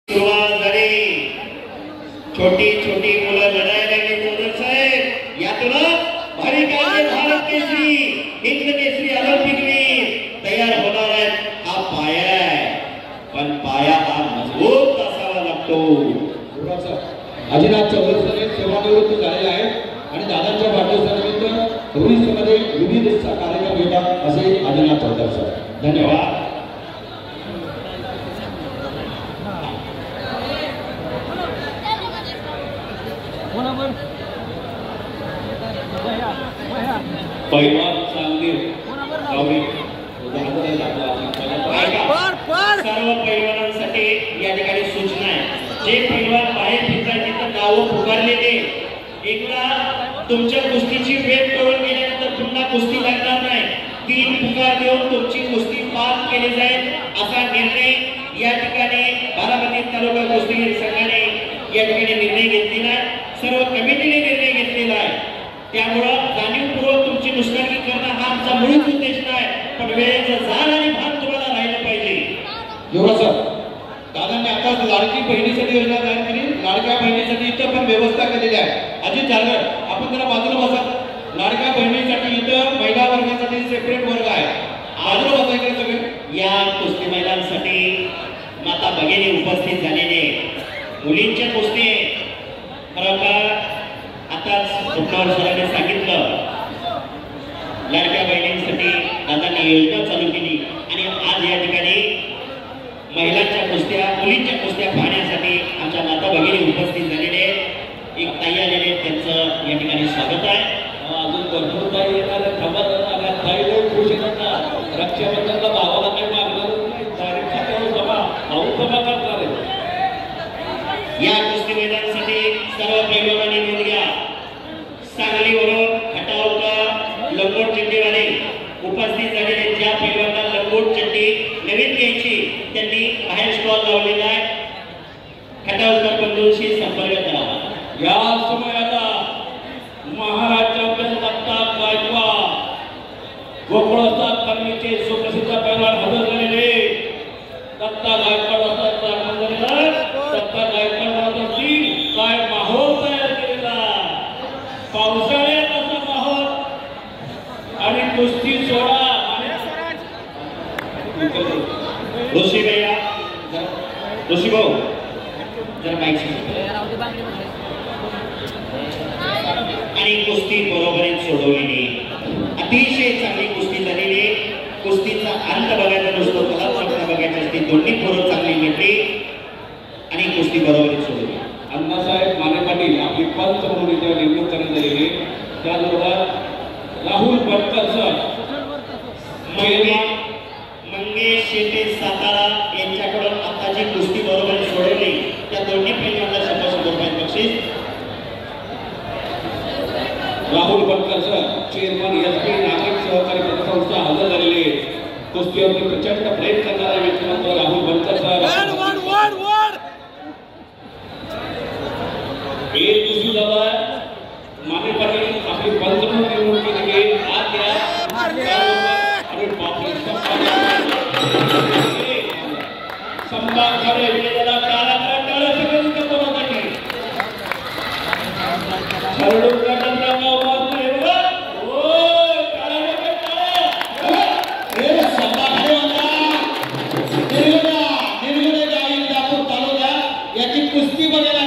सुरुवात झाली. छोटी छोटी मुलं लढायला लागली. चौधरी साहेब यातूनच भाविकांचे भारत केसरी हिंद केसरी ऑलिम्पिक तयार होणार आहेत. हा पाया आहे, पण पाया हा मजबूत असावा लागतो. अजिनाथ चौधरी साहेब सेवानिवृत्त झालेले आहेत आणि दादांच्या वाढदिवसानिमित्त रुईसमध्ये विविध कार्यक्रम घेतात असे अजिनाथ चौधरी साहेब. धन्यवाद. पैलवान सांगली सर्व पैलवानांसाठी या ठिकाणी सूचना आहे. जे पैलवान बाहेर फिरतात तिथं नाव पुकारलेले एकदा तुमच्या कुस्तीची वेळ करून गेल्यानंतर पुन्हा कुस्ती लागणार नाही. 3 पुकार देऊन तुमची कुस्ती पास केली जाईल असा निर्णय या ठिकाणी बारामती तालुका कुस्तीगीर संघाने या ठिकाणी निर्णय घेतलेला आहे. सर्व कमिटीने निर्णय घेतलेला आहे. त्यामुळे जाणीवपूर्वक तुमची नुकसानी करणं हा आमचा मूळ उद्देश नाही, पण वेळेचं जाण आणि भान तुम्हाला राहिलं पाहिजे. युवराज सर, दादांनी आता लाडकी बहिणीसाठी योजना तयार केली. लाडक्या बहिणीसाठी इथं पण व्यवस्था केलेली आहे. अजित जारगर आपण जरा बाजूला बसा. लाडक्या बहिणीसाठी इथं महिला वर्गासाठी सेपरेट वर्ग आहे. बाजूला बसायचे सगळे. या कुस्ती मैदानासाठी माता भगिनी उपस्थित झालेले मुलींच्या कुस्ती खरं आताच उपनावर सरांनी सांगितलं लाडक्या बहिणींसाठी दादांनी योजना चालू केली आणि आज या ठिकाणी महिलांच्या कुस्त्या मुलींच्या कुस्त्या पाहण्यासाठी आमच्या माता भगिनी उपस्थित झालेले एक ताई आलेले त्यांचं या ठिकाणी स्वागत आहे. अजून भरपूर काही येणार काही लोक खुश येतात. रक्षाबंधनला भावाला काही मागणार नाही. तारीख खात्यावर जमा भाऊ जमा करणार आहे. या कुस्ती मैदानासाठी सर्व पैलवानांनी नोंद घ्या. सांगलीवरून खटावकर लंगोट चड्डीवाले उपस्थित झालेले ज्या पैलवानांना लंगोट चड्डी नवीन घ्यायची त्यांनी बाहेर स्टॉल लावलेला आहे. खटावकर बंधूंशी संपर्क करावा. या समयाला महाराष्ट्रातील दत्ता गायकवाड गोकुळाचा करणीचे सुप्रसिद्ध पैलवान हजर झालेले दत्ता गायकवाड दत्ता गायकवाड काय माहोल तयार केलेला. पावसाळ्यात असा माहोल आणि कुस्ती सोडा. ऋषी भैया ऋषी भाऊ जरा माईक आणि कुस्ती बरोबरीत सोडवलेली अतिशय चांगली कुस्ती झालेली. कुस्तीचा अंत बघायचा नसतो, कलात्मकता बघायची असते. दोन्ही पोरं चांगली घेतली आणि कुस्ती बरोबरीत सोडवली. अण्णासाहेब माने पाटील आपली पंच म्हणून इथे नेमणूक करण्यात आलेली. त्याचबरोबर राहुल भटकर सर मंगेश शेटे सातारा यांच्याकडून आताची कुस्ती बरोबर सोडवली. त्या दोन्ही पैलवानांना 100 रुपये बक्षीस. Rahul Bhatkar sir chairman SP नागरिक सहकारी पतसंस्था हजर झालेले. कुस्तीवरती प्रचंड प्रेम करणारे व्यक्तिमत्व राहुल भटकर सर. एक दुसरी दादा माने पाटील आपली पंच म्हणून निवडून केली गेली. आज या संभाषणे विजेला काळा काळा सगळं करण्यासाठी हरडून काढण्याचा आवाज नाही. कुस्ती बघायला